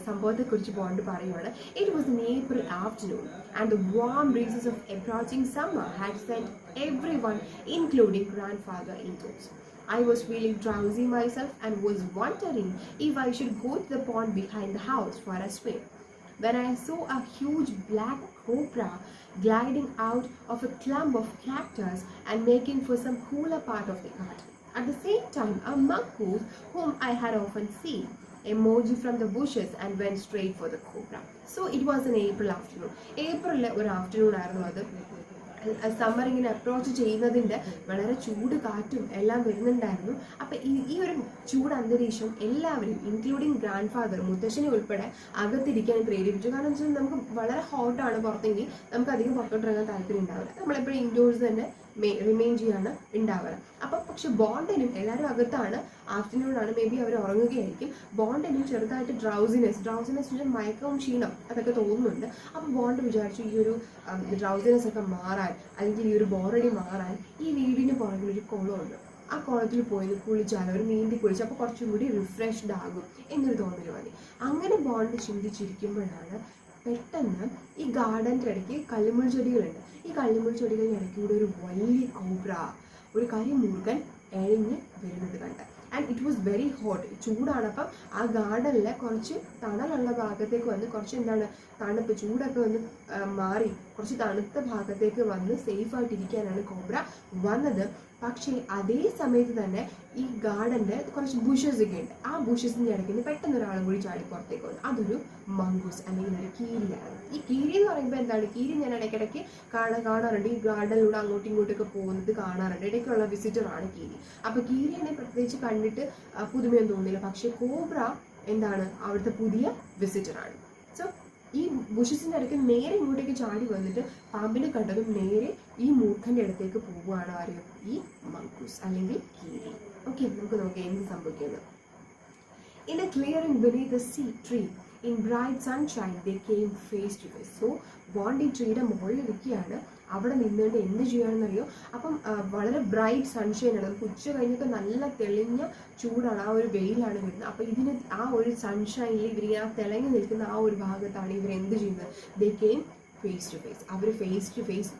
സംഭവത്തെക്കുറിച്ച് ബോണ്ട് പറയുവാണ്. It was an April afternoon and the warm breezes of approaching summer had sent everyone, including grandfather, indoors. I was feeling drowsy myself and was wondering if I should go to the pond behind the house for a swim. when I saw a huge black cobra gliding out of a clump of cactus and making for some cooler part of the garden. At the same time, a mongoose, whom I had often seen, emerged from the bushes and went straight for the cobra. So it was an April afternoon. April ഒരു afternoon ആയിരുന്നു അത്. Summer ഇങ്ങനെ approach ചെയ്യുന്നതിൻ്റെ വളരെ ചൂട് കാറ്റും എല്ലാം വരുന്നുണ്ടായിരുന്നു. അപ്പം ഈ ഒരു ചൂട് അന്തരീക്ഷം എല്ലാവരും ഇൻക്ലൂഡിങ് ഗ്രാൻഡ് ഫാദർ മുത്തശ്ശനെ ഉൾപ്പെടെ അകത്തിരിക്കാൻ പ്രേരിപ്പിച്ചു. കാരണം എന്ന് വെച്ചാൽ നമുക്ക് വളരെ ഹോട്ടാണ് പുറത്തെങ്കിൽ നമുക്ക് അധികം പുറത്തോട്ടിറങ്ങാൻ താല്പര്യം ഉണ്ടാവില്ല. നമ്മളെപ്പോഴും ഇൻഡോഴ്സ് തന്നെ റിമെയിൻ ചെയ്യാണ് ഉണ്ടാവുക. അപ്പം പക്ഷെ ബോണ്ടിനും എല്ലാവരും അകത്താണ്, ആഫ്റ്റർനൂൺ ആണ്, മേ ബി അവർ ഉറങ്ങുകയായിരിക്കും. ബോണ്ടിനും ചെറുതായിട്ട് ഡ്രൗസിനെസ് മയക്കവും ക്ഷീണം അതൊക്കെ തോന്നുന്നുണ്ട്. അപ്പം ബോണ്ട് വിചാരിച്ചു ഈ ഒരു ഡ്രൗസിനെസ് ഒക്കെ മാറാൻ അല്ലെങ്കിൽ ഈ ഒരു ബോറടി മാറാൻ ഈ വീടിന് പുറകിൽ ഒരു കുളമുണ്ട്, ആ കുളത്തിൽ പോയി കുളിച്ചാൽ അവർ നീന്തി കുളിച്ച് അപ്പോൾ കുറച്ചും കൂടി റിഫ്രഷ്ഡ് ആകും എന്നൊരു തോന്നൽ മതി. അങ്ങനെ ബോണ്ട് ചിന്തിച്ചിരിക്കുമ്പോഴാണ് പെട്ടെന്ന് ഈ ഗാർഡൻ്റെ ഇടയ്ക്ക് കല്ലുമുൾ ചെടികളുണ്ട്. ഈ കല്ലുമുൾ ചെടികളുടെ ഇടയ്ക്കൂടെ ഒരു വലിയ കോബ്ര, ഒരു കരിമൂർഖൻ എഴിഞ്ഞ് വരുന്നത് കണ്ട്. And it was very hot, ചൂടാണ്. അപ്പം ആ ഗാർഡനിലെ കുറച്ച് തണലുള്ള ഭാഗത്തേക്ക് വന്ന് കുറച്ച് തണുപ്പ് ചൂടൊക്കെ ഒന്ന് മാറി കുറച്ച് തണുത്ത ഭാഗത്തേക്ക് വന്ന് സേഫായിട്ടിരിക്കാനാണ് കോബ്ര വന്നത്. പക്ഷേ അതേ സമയത്ത് തന്നെ ഈ ഗാർഡൻ്റെ കുറച്ച് ബുഷസ് ഒക്കെ ഉണ്ട്. ആ ബുഷസിൻ്റെ ഇടയ്ക്ക് നിന്ന് പെട്ടെന്ന് ഒരാളും കൂടി ചാടി പുറത്തേക്ക് വന്നു. അതൊരു മംഗൂസ് അല്ലെങ്കിൽ ഒരു കീരിയാണ്. ഈ കീരി എന്ന് പറയുമ്പോൾ എന്താണ്, കീരി ഞാൻ ഇടയ്ക്കിടയ്ക്ക് കാണാറുണ്ട്. ഈ ഗാർഡനിലൂടെ അങ്ങോട്ടും ഇങ്ങോട്ടൊക്കെ പോകുന്നത് കാണാറുണ്ട്. ഇടയ്ക്കുള്ള വിസിറ്ററാണ് കീരി. അപ്പോൾ കീരിയെ പ്രത്യേകിച്ച് കണ്ടിട്ട് പുതുമയൊന്നും തോന്നില്ല. പക്ഷേ കോബ്ര എന്താണ്, അവിടുത്തെ പുതിയ വിസിറ്ററാണ്. സോ ഈ ബുഷസിൻ്റെ ഇടയ്ക്ക് നേരെ ഇങ്ങോട്ടേക്ക് ചാടി വന്നിട്ട് പാമ്പിനെ കണ്ടതും നേരെ ഈ മൂർഖൻ്റെ അടുത്തേക്ക് പോവുകയാണ് ആര്, ഈ മംഗൂസ് അല്ലെങ്കിൽ കീരി. ഓക്കെ, നമുക്ക് നോക്കാം എന്ത് സംഭവിക്കുന്നത്. In a clearing beneath the sea tree, in bright sunshine, they came face to face. So Bondi ട്രീയുടെ മുകളിൽ ഇരിക്കുകയാണ്. അവിടെ നിന്നുകൊണ്ട് എന്ത് ചെയ്യാണെന്നറിയോ, അപ്പം വളരെ ബ്രൈറ്റ് സൺഷൈനാണ്. നമുക്ക് ഉച്ച കഴിഞ്ഞൊക്കെ നല്ല തെളിഞ്ഞ ചൂടാണ്, ആ ഒരു വെയിലാണ് വരുന്നത്. അപ്പം ഇതിന് ആ ഒരു സൺഷൈനിൽ ഇവരിങ്ങനെ ആ തിളങ്ങി നിൽക്കുന്ന ആ ഒരു ഭാഗത്താണ് ഇവരെന്ത് ചെയ്യുന്നത്, they came face to face. അവർ ഫേസ് ടു ഫേസ്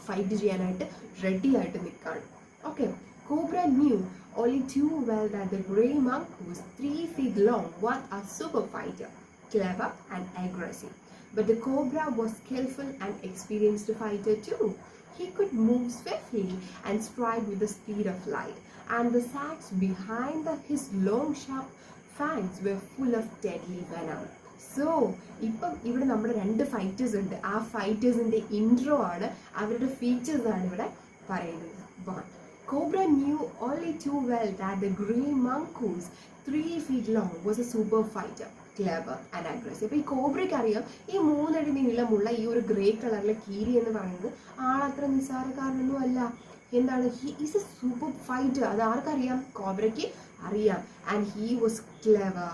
ഫൈറ്റ് ചെയ്യാനായിട്ട് റെഡി ആയിട്ട് നിൽക്കുകയാണ്. Okay, Cobra knew only too well that the grey mongoose, 3 feet long, was a super fighter, clever and aggressive. But the cobra was skillful and experienced fighter too. He could move swiftly and strike with the speed of light, and the sacs behind his long sharp fangs were full of deadly venom. So ഇപ്പം ഇവിടെ നമ്മുടെ 2 fighters ഉണ്ട്. ആ ഫൈറ്റേഴ്സിൻ്റെ intro ആണ്, അവരുടെ ഫീച്ചേഴ്സാണ് ഇവിടെ പറയുന്നത്. 1. Cobra knew only too well that the grey mongoose, 3 feet long, was a super fighter, clever and aggressive. അപ്പോൾ ഈ കോബ്രയ്ക്ക് അറിയാം ഈ 3 അടി നീളമുള്ള ഈ ഒരു ഗ്രേ കളറിലെ കീരി എന്ന് പറയുന്നത് ആളത്ര നിസ്സാരക്കാരനൊന്നും അല്ല. എന്താണ്, he is a super fighter. അത് ആർക്കറിയാം, കോബ്രയ്ക്ക് അറിയാം. And he was clever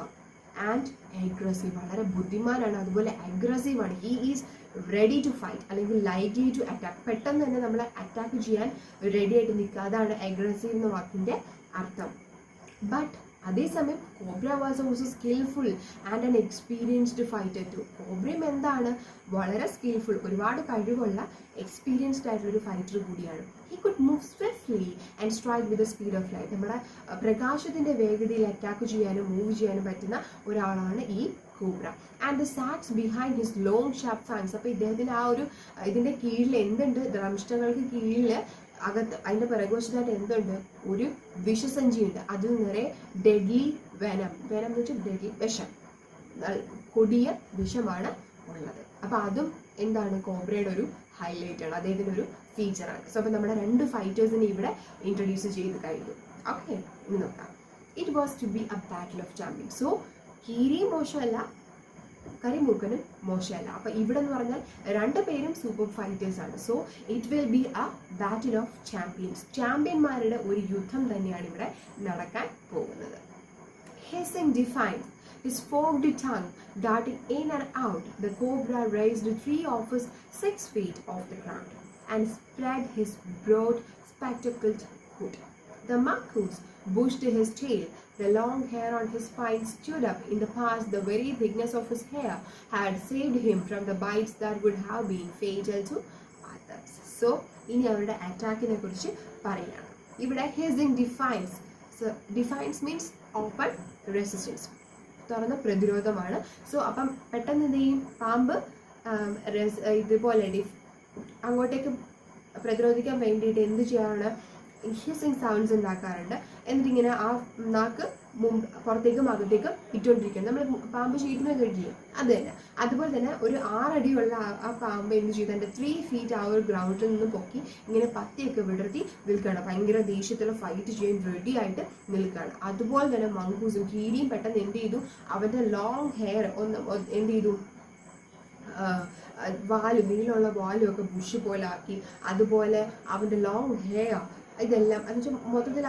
and aggressive. വളരെ ബുദ്ധിമാനാണ്, അതുപോലെ അഗ്രസീവാണ്. He is ready to fight അല്ലെങ്കിൽ ലൈക്ലി ടു അറ്റാക്ക്. പെട്ടെന്ന് തന്നെ നമ്മളെ അറ്റാക്ക് ചെയ്യാൻ റെഡി ആയിട്ട് നിൽക്കുക, അതാണ് അഗ്രസീവ് എന്ന വാക്കിൻ്റെ അർത്ഥം. ബട്ട് അതേസമയം cobra was also skilful and an experienced fighter too. കോബ്രയും എന്താണ്, വളരെ സ്കിൽഫുൾ, ഒരുപാട് കഴിവുള്ള എക്സ്പീരിയൻസ്ഡ് ആയിട്ടുള്ളൊരു ഫൈറ്റർ കൂടിയാണ്. He could move swiftly and strike with the speed of light. നമ്മുടെ പ്രകാശത്തിൻ്റെ വേഗതയിൽ അറ്റാക്ക് ചെയ്യാനും മൂവ് ചെയ്യാനും പറ്റുന്ന ഒരാളാണ് ഈ cobra. And the sacs behind his long sharp fangs. അപ്പോൾ ഇദ്ദേഹത്തിന് ആ ഒരു ഇതിൻ്റെ കീഴിൽ എന്തുണ്ട്, ദംഷ്ടങ്ങൾക്ക് കീഴിൽ അകത്ത് അതിൻ്റെ പിറകുവശത്തായിട്ട് എന്തുണ്ട്, ഒരു വിഷസഞ്ചിയുണ്ട്. അതിൽ നിറയെ ഡെഡ്ലി വെനം എന്ന് വെച്ചാൽ ഡെഡ്ലി വിഷം, കൊടിയ വിഷമാണ് ഉള്ളത്. അപ്പോൾ അതും എന്താണ്, കോബ്രയുടെ ഒരു ഹൈലൈറ്റ് ആണ്, അദ്ദേഹത്തിൻ്റെ ഒരു ഫീച്ചറാണ്. സോ അപ്പോൾ നമ്മുടെ 2 ഫൈറ്റേഴ്സിനെ ഇവിടെ ഇൻട്രൊഡ്യൂസ് ചെയ്ത് കഴിഞ്ഞു. ഓക്കെ, ഇനി നോക്കാം. It was to be a battle of champions. So കീരിയും മോശമല്ല, കരിമൂർഖനും മോശമല്ല. അപ്പം ഇവിടെ എന്ന് പറഞ്ഞാൽ 2 പേരും സൂപ്പർ ഫൈറ്റേഴ്സ് ആണ്. So it will be a battle of champions. ചാമ്പ്യന്മാരുടെ ഒരു യുദ്ധം തന്നെയാണ് ഇവിടെ നടക്കാൻ പോകുന്നത്. Hissing defiance, his forked tongue darting in and out, the cobra raised 3 of his 6 feet off the ground and spread his broad spectacled hood. The mongoose bushed his tail. The long hair on his spine stood up. In the past, the very thickness of his hair had saved him from the bites that would have been fatal to others. So, ഇനി അവരുടെ അറ്റാക്കിനെ കുറിച്ച് പറയാണ്. ഇവിടെ hissing defiance. So, defiance means open resistance. തുറന്ന പ്രതിരോധമാണ്. So അപ്പം പെട്ടെന്ന് എന്ത് ചെയ്യും, പാമ്പ് ഇതുപോലെ അങ്ങോട്ടേക്ക് പ്രതിരോധിക്കാൻ വേണ്ടിയിട്ട് എന്ത് ചെയ്യാറാണ്, ഹിസ്സിങ് സൗണ്ട്സ് ഉണ്ടാക്കാറുണ്ട്. എന്നിട്ടിങ്ങനെ ആ നാക്ക് പുറത്തേക്കും അകത്തേക്കും ഇട്ടുകൊണ്ടിരിക്കുക. നമ്മൾ പാമ്പ് ചീറ്റുന്ന കേട്ടില്ലേ, അത് തന്നെ. അതുപോലെ തന്നെ ഒരു 6 അടിയുള്ള ആ പാമ്പ് എന്ത് ചെയ്തു, എൻ്റെ 3 feet ആ ഒരു ഗ്രൗണ്ടിൽ നിന്ന് പൊക്കി ഇങ്ങനെ പത്തിയൊക്കെ വിടർത്തി നിൽക്കുകയാണ്. ഭയങ്കര ദേഷ്യത്തിൽ ഫൈറ്റ് ചെയ്യാൻ റെഡി ആയിട്ട് നിൽക്കുകയാണ്. അതുപോലെ തന്നെ മങ്കൂസും കീരിയും പെട്ടെന്ന് എന്ത് ചെയ്തു, അവൻ്റെ ലോങ് ഹെയർ എന്ത് ചെയ്തു, നീളമുള്ള വാലും ഒക്കെ ബുഷ് പോലെ ആക്കി. അതുപോലെ അവൻ്റെ ലോങ് ഹെയർ ഇതെല്ലാം എന്നുവെച്ചാൽ മൊത്തത്തിൽ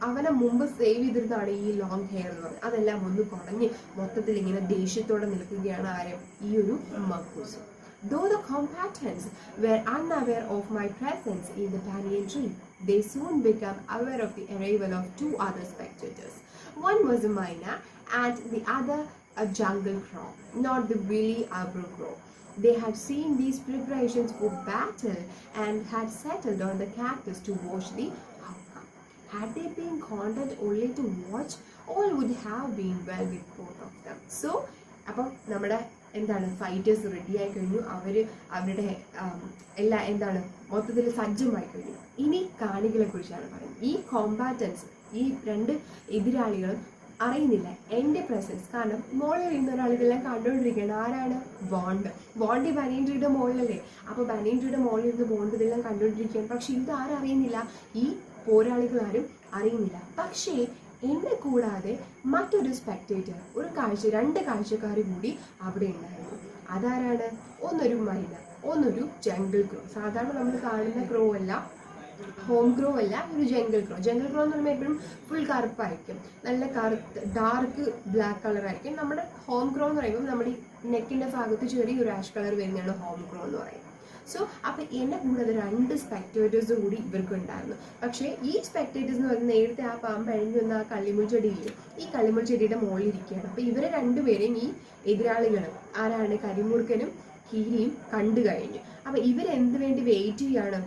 അവനെ മുമ്പ് സേവ് ചെയ്തിരുന്നതാണ് ഈ ലോങ് ഹെയർ എന്ന് പറയുന്നത്. അതെല്ലാം ഒന്ന് കുറഞ്ഞ് മൊത്തത്തിൽ ഇങ്ങനെ ദേഷ്യത്തോടെ നിൽക്കുകയാണ് ആരും, ഈ ഒരു മങ്കൂസ്. Though the combatants were unaware of my presence in the banyan tree, they soon became aware of the arrival of 2 other spectators. One was a myna and the other a jungle crow, not the woolly arbor crow. They had seen these preparations for battle and had settled on the cactus to watch the outcome. Had they been content only to watch, all would have been well with both of them. So, അപ്പം നമ്മുടെ എന്താണ് fighters റെഡിയായി കഴിഞ്ഞു. അവരുടെ എല്ലാ എന്താണ് മൊത്തത്തിൽ സജ്ജമായി കഴിഞ്ഞു. ഇനി കാണികളെ കുറിച്ചാണ് പറയുന്നത്. ഈ കോമ്പാറ്റൻസ്, ഈ 2 എതിരാളികളും അറിയുന്നില്ല എൻ്റെ പ്രസൻസ്. കാരണം മോളിൽ ഇരുന്ന ഒരാളിതെല്ലാം കണ്ടുകൊണ്ടിരിക്കുകയാണ്. ആരാണ്? ബോണ്ട് ബനിയൻ ട്രീയുടെ മോളിലല്ലേ. അപ്പോൾ ബനിയൻ ട്രീയുടെ മോളിൽ ഇരുന്ന് ബോണ്ട് ഇതെല്ലാം കണ്ടുകൊണ്ടിരിക്കുകയാണ്. പക്ഷെ ഇതാരും അറിയുന്നില്ല, ഈ പോരാളികളാരും അറിയുന്നില്ല. പക്ഷേ എന്നെ കൂടാതെ മറ്റൊരു സ്പെക്ടേറ്റർ, ഒരു 2 കാഴ്ചക്കാർ കൂടി അവിടെ ഉണ്ടായിരുന്നു. അതാരാണ്? ഒന്നൊരു മൈന, ഒന്നൊരു ജംഗിൾ ക്രോ. സാധാരണ നമ്മൾ കാണുന്ന ക്രോ അല്ല, ഹോം ക്രോ അല്ല, ഒരു ജംഗിൾ ക്രോ. ജംഗിൾ ക്രോ എന്ന് പറയുമ്പോൾ എപ്പോഴും ഫുൾ കറുപ്പായിരിക്കും, നല്ല ഡാർക്ക് ബ്ലാക്ക് കളർ ആയിരിക്കും. നമ്മുടെ ഹോം ക്രോ എന്ന് പറയുമ്പോൾ നമ്മുടെ ഈ നെക്കിൻ്റെ ഭാഗത്ത് ചെറിയൊരു ആഷ് കളർ വരുന്നതാണ് ഹോം ക്രോ എന്ന് പറയുന്നത്. സോ അപ്പം എന്നെ കൂടാതെ 2 സ്പെക്ടേറ്റേഴ്സ് കൂടി ഇവർക്ക് ഉണ്ടായിരുന്നു. പക്ഷേ ഈ സ്പെക്ടേറ്റേഴ്സ് എന്ന് പറയുന്നത് നേരത്തെ ആ പാമ്പ് അഴിഞ്ഞു വന്ന ആ കള്ളിമുൾ ചെടിയില്ലേ, ഈ കള്ളിമുൾ ചെടിയുടെ മുകളിൽ ഇരിക്കുകയാണ്. അപ്പോൾ ഇവരെ 2 പേരെയും ഈ എതിരാളികളും ആരാണ്, കരിമൂർക്കനും കീരിയും കണ്ടു കഴിഞ്ഞു. അപ്പം ഇവരെന്ത് വേണ്ടി വെയിറ്റ് ചെയ്യാണ്,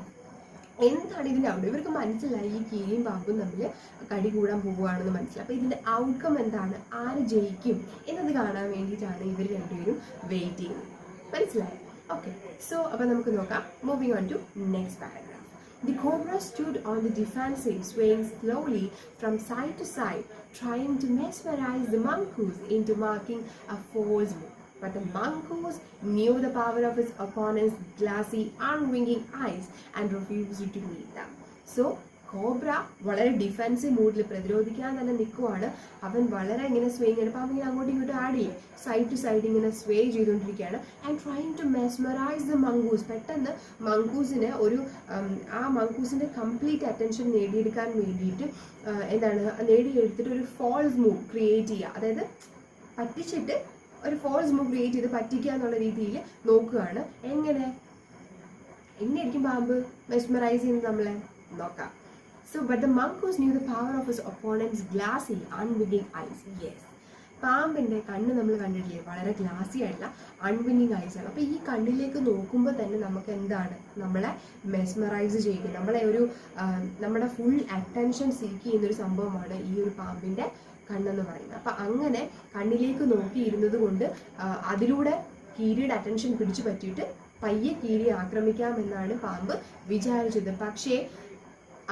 എന്താണ് ഇതിൻ്റെ ഔട്ട്. ഇവർക്ക് മനസ്സിലായി ഈ കീരിയും പാമ്പും തമ്മിൽ കടി കൂടാൻ പോവുകയാണെന്ന് മനസ്സിലായി. അപ്പോൾ ഇതിൻ്റെ ഔട്ട്കം എന്താണ്, ആര് ജയിക്കും എന്നത് കാണാൻ വേണ്ടിയിട്ടാണ് ഇവർ 2 പേരും വെയിറ്റ് ചെയ്യുന്നത്. മനസ്സിലായി? Okay, so അപ്പോൾ നമുക്ക് നോക്കാം. Moving on to next paragraph. The cobra stood on the defensive, swaying slowly from side to side, trying to mesmerize the mongoose into marking a false move. But the mongoose knew the power of his opponent's glassy, unwinking eyes and refused to meet them. So cobra വളരെ defensive മൂഡിൽ പ്രതിരോധിക്കാൻ തന്നെ നിൽക്കുവാണ്. അവൻ വളരെ ഇങ്ങനെ സ്വേ ചെയ്യണം. അപ്പം അവൻ അങ്ങോട്ടും ഇങ്ങോട്ടും ആഡ് ചെയ്യും, സൈഡ് ടു സൈഡ് ഇങ്ങനെ സ്വേ ചെയ്തുകൊണ്ടിരിക്കുകയാണ്. And trying to mesmerise the mongoose. പെട്ടെന്ന് മങ്കൂസിന് ആ മങ്കൂസിൻ്റെ കംപ്ലീറ്റ് അറ്റൻഷൻ നേടിയെടുക്കാൻ വേണ്ടിയിട്ട് നേടിയെടുത്തിട്ട് ഒരു ഫോൾസ് മൂവ് ക്രിയേറ്റ് ചെയ്യുക. അതായത് പറ്റിച്ചിട്ട് ഒരു ഫോൾസ് മൂവ് ക്രിയേറ്റ് ചെയ്ത് പറ്റിക്കുക എന്നുള്ള രീതിയിൽ നോക്കുകയാണ്. എങ്ങനെയായിരിക്കും പാമ്പ് മെസ്മറൈസ് ചെയ്യുന്നത് നമ്മളെ നോക്കാം. So, but the mongoose knew the power of his opponent's glassy, unwinking eyes. Yes. പാമ്പിൻ്റെ കണ്ണ് നമ്മൾ കണ്ടിട്ടില്ലേ, വളരെ ഗ്ലാസി ആയിട്ടുള്ള അൺവിന്നിങ് ഐസ് ആണ്. അപ്പോൾ ഈ കണ്ണിലേക്ക് നോക്കുമ്പോൾ തന്നെ നമുക്ക് എന്താണ്, നമ്മളെ മെസ്മറൈസ് ചെയ്യുക, നമ്മുടെ ഫുൾ അറ്റൻഷൻ സീക്ക് ചെയ്യുന്നൊരു സംഭവമാണ് ഈ ഒരു പാമ്പിൻ്റെ കണ്ണെന്ന് പറയുന്നത്. അപ്പം അങ്ങനെ കണ്ണിലേക്ക് നോക്കിയിരുന്നത് കൊണ്ട് അതിലൂടെ കീരിയുടെ അറ്റൻഷൻ പിടിച്ചു പറ്റിയിട്ട് പയ്യെ കീരിയെ ആക്രമിക്കാമെന്നാണ് പാമ്പ് വിചാരിച്ചത്. പക്ഷേ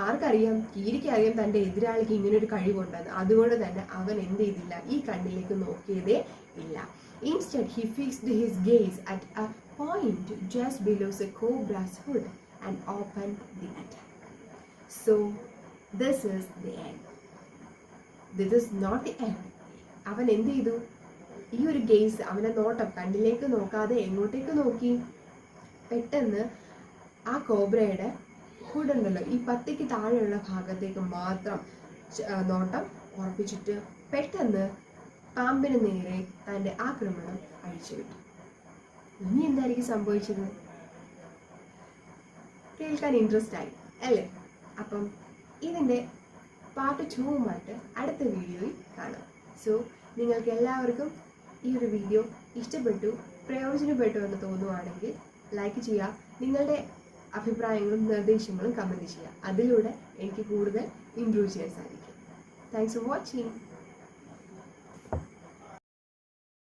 ആർക്കറിയാം, കീരിക്കറിയാം തൻ്റെ എതിരാളിക്ക് ഇങ്ങനൊരു കഴിവുണ്ടെന്ന്. അതുകൊണ്ട് തന്നെ അവൻ എന്ത് ചെയ്തില്ല, ഈ കണ്ണിലേക്ക് നോക്കിയതേ ഇല്ല. Instead, he fixed his gaze at a point just below the cobra's hood and opened the attack. So, this is the end. This is not the end. അവൻ എന്ത് ചെയ്തു, ഈ ഒരു ഗേസ്, അവൻ്റെ നോട്ടം കണ്ണിലേക്ക് നോക്കാതെ എങ്ങോട്ടേക്ക് നോക്കി, പെട്ടെന്ന് ആ കോബ്രയുടെ ഹുഡുണ്ടല്ലോ, ഈ പത്തിക്ക് താഴെയുള്ള ഭാഗത്തേക്ക് മാത്രം നോട്ടം ഉറപ്പിച്ചിട്ട് പെട്ടെന്ന് പാമ്പിന് നേരെ തൻ്റെ ആക്രമണം അഴിച്ചുവിട്ടു. ഇനി എന്തായിരിക്കും സംഭവിച്ചത്? കേൾക്കാൻ ഇൻട്രസ്റ്റ് ആയി അല്ലേ? അപ്പം ഇതിൻ്റെ പാർട്ട് 2 അടുത്ത വീഡിയോയിൽ കാണാം. സോ നിങ്ങൾക്ക് എല്ലാവർക്കും ഈ ഒരു വീഡിയോ ഇഷ്ടപ്പെട്ടു, പ്രയോജനപ്പെട്ടു എന്ന് തോന്നുവാണെങ്കിൽ ലൈക്ക് ചെയ്യുക. നിങ്ങളുടെ അഭിപ്രായങ്ങളും നിർദ്ദേശങ്ങളും കമൻറ്റ് ചെയ്യുക. അതിലൂടെ എനിക്ക് കൂടുതൽ ഇംപ്രൂവ് ചെയ്യാൻ സാധിക്കും. Thanks for watching.